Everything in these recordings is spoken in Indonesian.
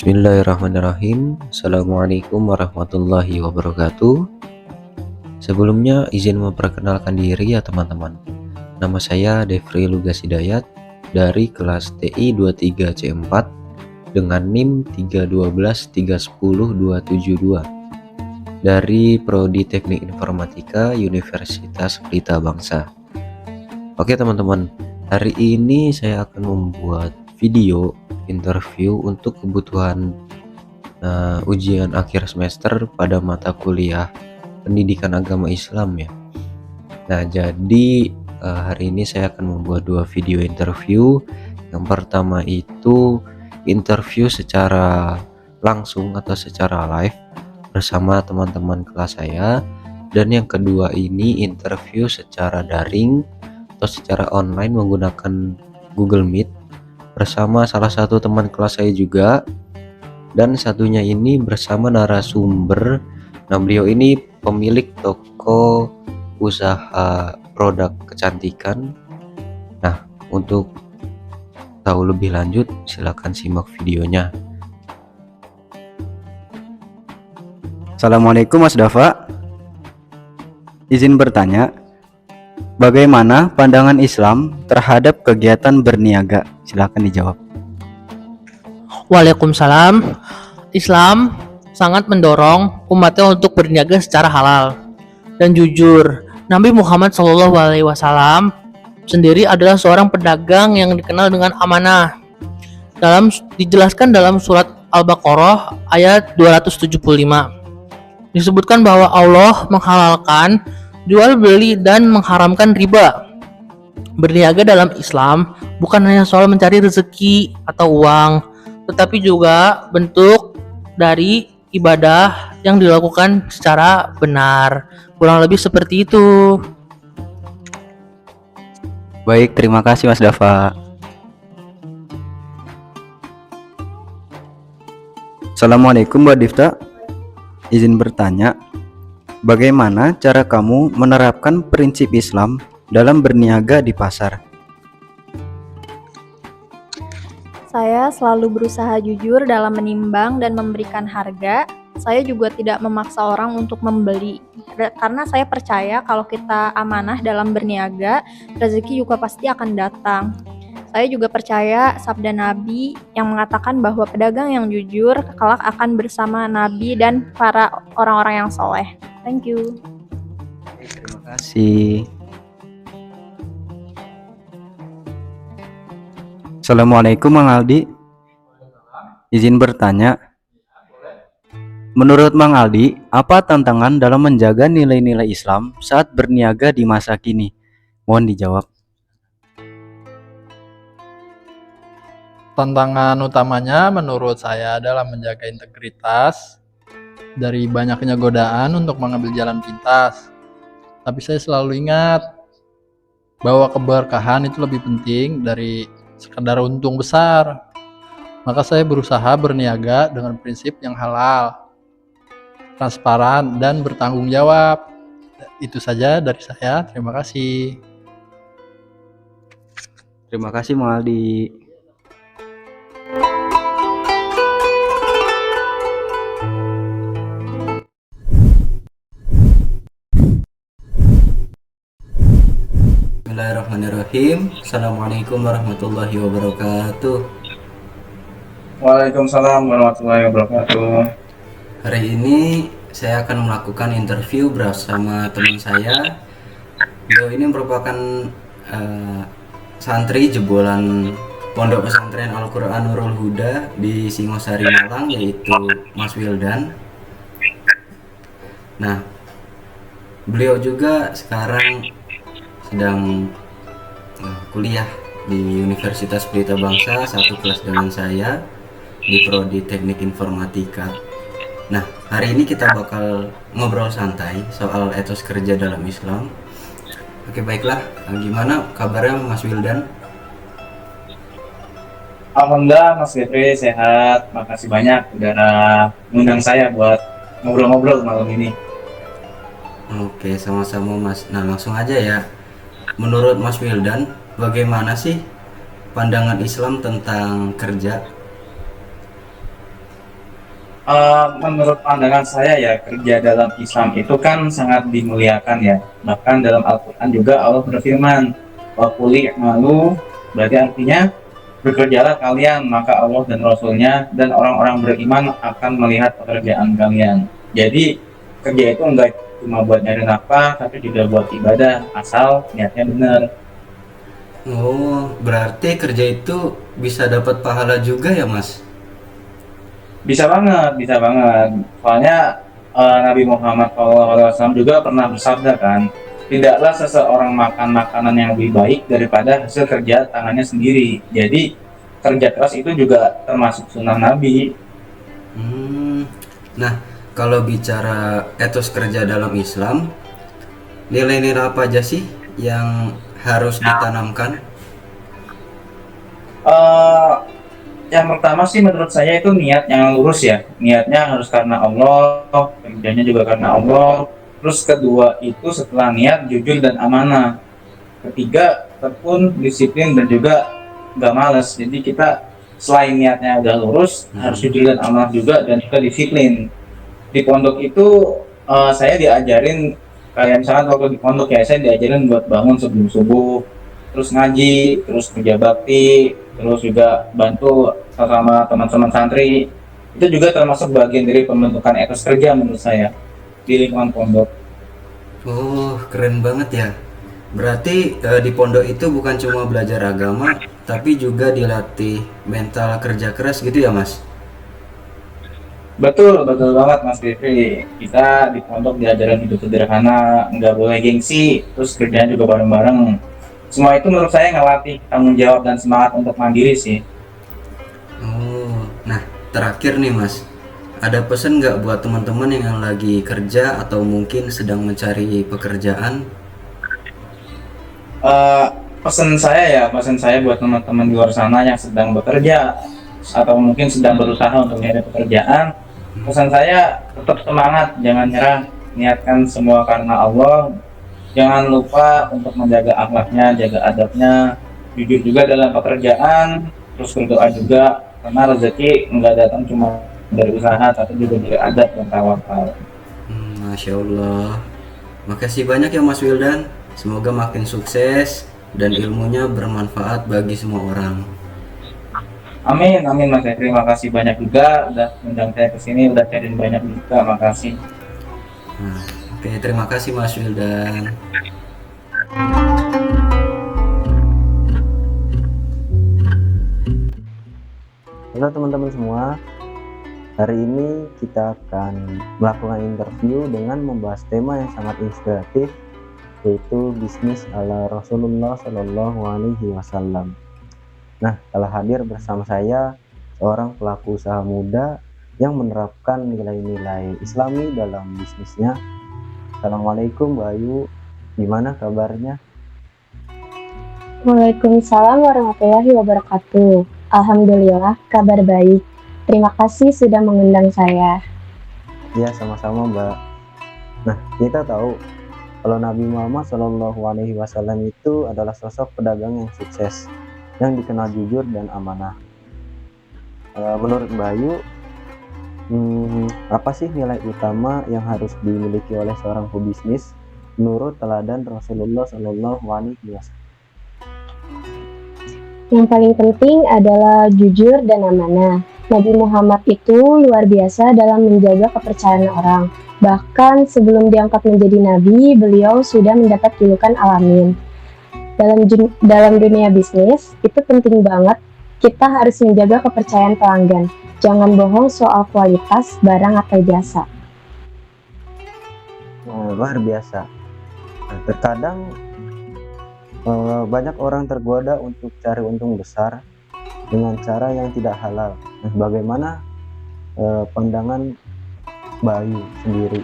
Bismillahirrahmanirrahim. Assalamualaikum warahmatullahi wabarakatuh. Sebelumnya izin memperkenalkan diri ya teman-teman. Nama saya Devri Lugas Hidayat dari kelas TI 23C4 dengan NIM 312310272 dari Prodi Teknik Informatika Universitas Pelita Bangsa. Oke teman-teman, hari ini saya akan membuat video interview untuk kebutuhan ujian akhir semester pada mata kuliah pendidikan agama Islam ya. Nah, jadi hari ini saya akan membuat dua video interview. Yang pertama itu interview secara langsung atau secara live bersama teman-teman kelas saya, dan yang kedua ini interview secara daring atau secara online menggunakan Google Meet bersama salah satu teman kelas saya juga, dan satunya ini bersama narasumber. Nah, beliau ini pemilik toko usaha produk kecantikan. Nah, untuk tahu lebih lanjut silakan simak videonya. Assalamualaikum Mas Dafa. Izin bertanya, bagaimana pandangan Islam terhadap kegiatan berniaga? Silakan dijawab. Waalaikumsalam. Islam sangat mendorong umatnya untuk berniaga secara halal dan jujur. Nabi Muhammad SAW sendiri adalah seorang pedagang yang dikenal dengan amanah. Dijelaskan dalam surat Al-Baqarah ayat 275. Disebutkan bahwa Allah menghalalkan jual beli dan mengharamkan riba. Berniaga dalam Islam bukan hanya soal mencari rezeki atau uang, tetapi juga bentuk dari ibadah yang dilakukan secara benar. Kurang lebih seperti itu. Baik, terima kasih Mas Dafa. Assalamualaikum Mbak Difta. Izin bertanya, bagaimana cara kamu menerapkan prinsip Islam dalam berniaga di pasar? Saya selalu berusaha jujur dalam menimbang dan memberikan harga. Saya juga tidak memaksa orang untuk membeli, karena saya percaya kalau kita amanah dalam berniaga, rezeki juga pasti akan datang. Saya juga percaya sabda Nabi yang mengatakan bahwa pedagang yang jujur kelak akan bersama Nabi dan para orang-orang yang soleh. Thank you. Terima kasih. Assalamualaikum Mang Aldi. Izin bertanya, menurut Mang Aldi, apa tantangan dalam menjaga nilai-nilai Islam saat berniaga di masa kini? Mohon dijawab. Tantangan utamanya menurut saya adalah menjaga integritas dari banyaknya godaan untuk mengambil jalan pintas. Tapi saya selalu ingat bahwa keberkahan itu lebih penting dari sekedar untung besar. Maka saya berusaha berniaga dengan prinsip yang halal, transparan, dan bertanggung jawab. Itu saja dari saya. Terima kasih. Terima kasih Mang Aldi. Bismillahirrahmanirrahim. Assalamualaikum warahmatullahi wabarakatuh. Waalaikumsalam warahmatullahi wabarakatuh. Hari ini saya akan melakukan interview bersama teman saya. Beliau ini merupakan santri jebolan Pondok Pesantren Al-Quran Nurul Huda di Singosari Malang, yaitu Mas Wildan. Nah, beliau juga sekarang sedang kuliah di Universitas Pelita Bangsa, satu kelas dengan saya di Prodi Teknik Informatika. Nah, hari ini kita bakal ngobrol santai soal etos kerja dalam Islam. Oke, baiklah. Gimana kabarnya Mas Wildan? Alhamdulillah Mas Devri sehat. Makasih banyak udah mengundang saya buat ngobrol-ngobrol malam ini. Oke, sama-sama Mas. Nah, langsung aja ya. Menurut Mas Wildan, bagaimana sih pandangan Islam tentang kerja? Menurut pandangan saya ya, kerja dalam Islam itu kan sangat dimuliakan ya. Bahkan dalam Al-Quran juga Allah berfirman, wa qul i'malu, berarti artinya bekerjalah kalian, maka Allah dan Rasulnya dan orang-orang beriman akan melihat pekerjaan kalian. Jadi kerja itu enggak cuma buat nyari nafkah, tapi juga buat ibadah, asal niatnya benar. Oh, berarti kerja itu bisa dapat pahala juga ya, Mas? Bisa banget, bisa banget. Soalnya Nabi Muhammad SAW juga pernah bersabda kan, tidaklah seseorang makan makanan yang lebih baik daripada hasil kerja tangannya sendiri. Jadi kerja keras itu juga termasuk sunnah Nabi. Hmm. Nah, kalau bicara etos kerja dalam Islam, nilai-nilai apa aja sih yang harus ditanamkan? Eh, yang pertama sih menurut saya itu niat yang lurus ya. Niatnya harus karena Allah, kerjanya juga karena Allah. Terus kedua itu setelah niat jujur dan amanah. Ketiga tekun, disiplin dan juga nggak males. Jadi kita selain niatnya udah lurus, harus jujur dan amanah juga dan juga disiplin. Di pondok itu saya diajarin kayak misalkan waktu di pondok ya saya diajarin buat bangun sebelum subuh, terus ngaji, terus kerja bakti, terus juga bantu sama teman-teman santri. Itu juga termasuk bagian dari pembentukan etos kerja menurut saya di lingkungan pondok. Oh, keren banget ya. Berarti di pondok itu bukan cuma belajar agama, tapi juga dilatih mental kerja keras gitu ya, Mas? Betul, betul banget Mas Devi. Kita di pondok diajarin hidup sederhana, nggak boleh gengsi, terus kerjaan juga bareng-bareng. Semua itu menurut saya ngelatih tanggung jawab dan semangat untuk mandiri sih. Oh, nah terakhir nih Mas, ada pesan nggak buat teman-teman yang lagi kerja atau mungkin sedang mencari pekerjaan? Eh, pesan saya buat teman-teman di luar sana yang sedang bekerja atau mungkin sedang berusaha untuk mencari pekerjaan, pesan saya tetap semangat, jangan nyerah, niatkan semua karena Allah, jangan lupa untuk menjaga akhlaknya, jaga adabnya, jujur juga dalam pekerjaan, terus berdoa juga, karena rezeki nggak datang cuma dari usaha, tapi juga dari adab dan tawakal. Masya Allah. Makasih banyak ya Mas Wildan. Semoga makin sukses dan ilmunya bermanfaat bagi semua orang. Amin, amin Mas. Terima kasih banyak juga udah undang saya ke sini, udah cariin banyak juga, makasih. Nah, oke, terima kasih Mas Wildan. Halo teman-teman semua, hari ini kita akan melakukan interview dengan membahas tema yang sangat inspiratif, yaitu bisnis ala Rasulullah Shallallahu Alaihi Wasallam. Nah, telah hadir bersama saya seorang pelaku usaha muda yang menerapkan nilai-nilai Islami dalam bisnisnya. Assalamualaikum Mbak Ayu, gimana kabarnya? Waalaikumsalam warahmatullahi wabarakatuh. Alhamdulillah, kabar baik. Terima kasih sudah mengundang saya. Ya, sama-sama Mbak. Nah, kita tahu kalau Nabi Muhammad Shallallahu Alaihi Wasallam itu adalah sosok pedagang yang sukses, yang dikenal jujur dan amanah. Menurut Mbak Ayu, apa sih nilai utama yang harus dimiliki oleh seorang pebisnis menurut teladan Rasulullah Shallallahu Alaihi Wasallam? Yang paling penting adalah jujur dan amanah. Nabi Muhammad itu luar biasa dalam menjaga kepercayaan orang. Bahkan sebelum diangkat menjadi nabi, beliau sudah mendapat julukan Al-Amin. Dalam dunia bisnis, itu penting banget. Kita harus menjaga kepercayaan pelanggan. Jangan bohong soal kualitas barang atau jasa. Luar biasa. Nah, terkadang banyak orang tergoda untuk cari untung besar dengan cara yang tidak halal. Nah, bagaimana pandangan Mbak Ayu sendiri?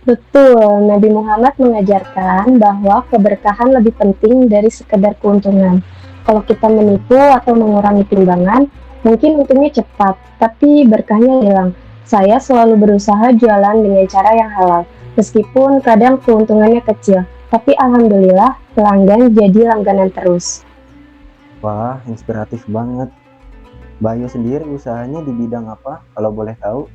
Betul, Nabi Muhammad mengajarkan bahwa keberkahan lebih penting dari sekedar keuntungan. Kalau kita menipu atau mengurangi timbangan, mungkin untungnya cepat, tapi berkahnya hilang. Saya selalu berusaha jualan dengan cara yang halal, meskipun kadang keuntungannya kecil, tapi alhamdulillah pelanggan jadi langganan terus. Wah, inspiratif banget. Bayu sendiri usahanya di bidang apa kalau boleh tahu?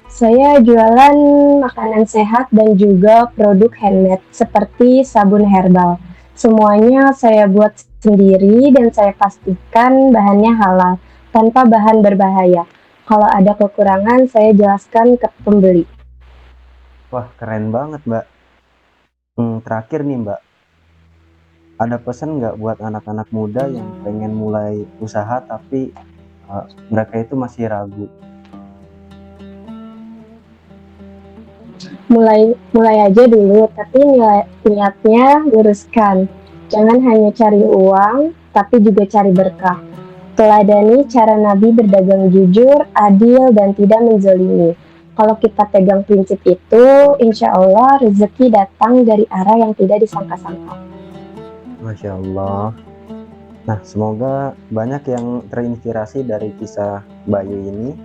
Saya jualan makanan sehat dan juga produk handmade seperti sabun herbal. Semuanya saya buat sendiri dan saya pastikan bahannya halal, tanpa bahan berbahaya. Kalau ada kekurangan, saya jelaskan ke pembeli. Wah, keren banget, Mbak. Terakhir nih, Mbak, ada pesan nggak buat anak-anak muda yang pengen mulai usaha tapi mereka itu masih ragu? Mulai aja dulu, tapi niatnya luruskan. Jangan hanya cari uang, tapi juga cari berkah. Teladani cara Nabi berdagang jujur, adil, dan tidak menzalimi. Kalau kita pegang prinsip itu, insya Allah rezeki datang dari arah yang tidak disangka-sangka. Masya Allah. Nah, semoga banyak yang terinspirasi dari kisah Bayu ini.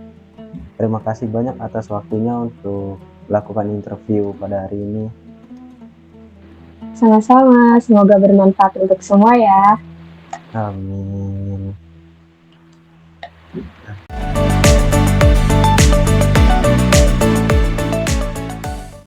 Terima kasih banyak atas waktunya untuk lakukan interview pada hari ini. Sama-sama, semoga bermanfaat untuk semua ya. Amin.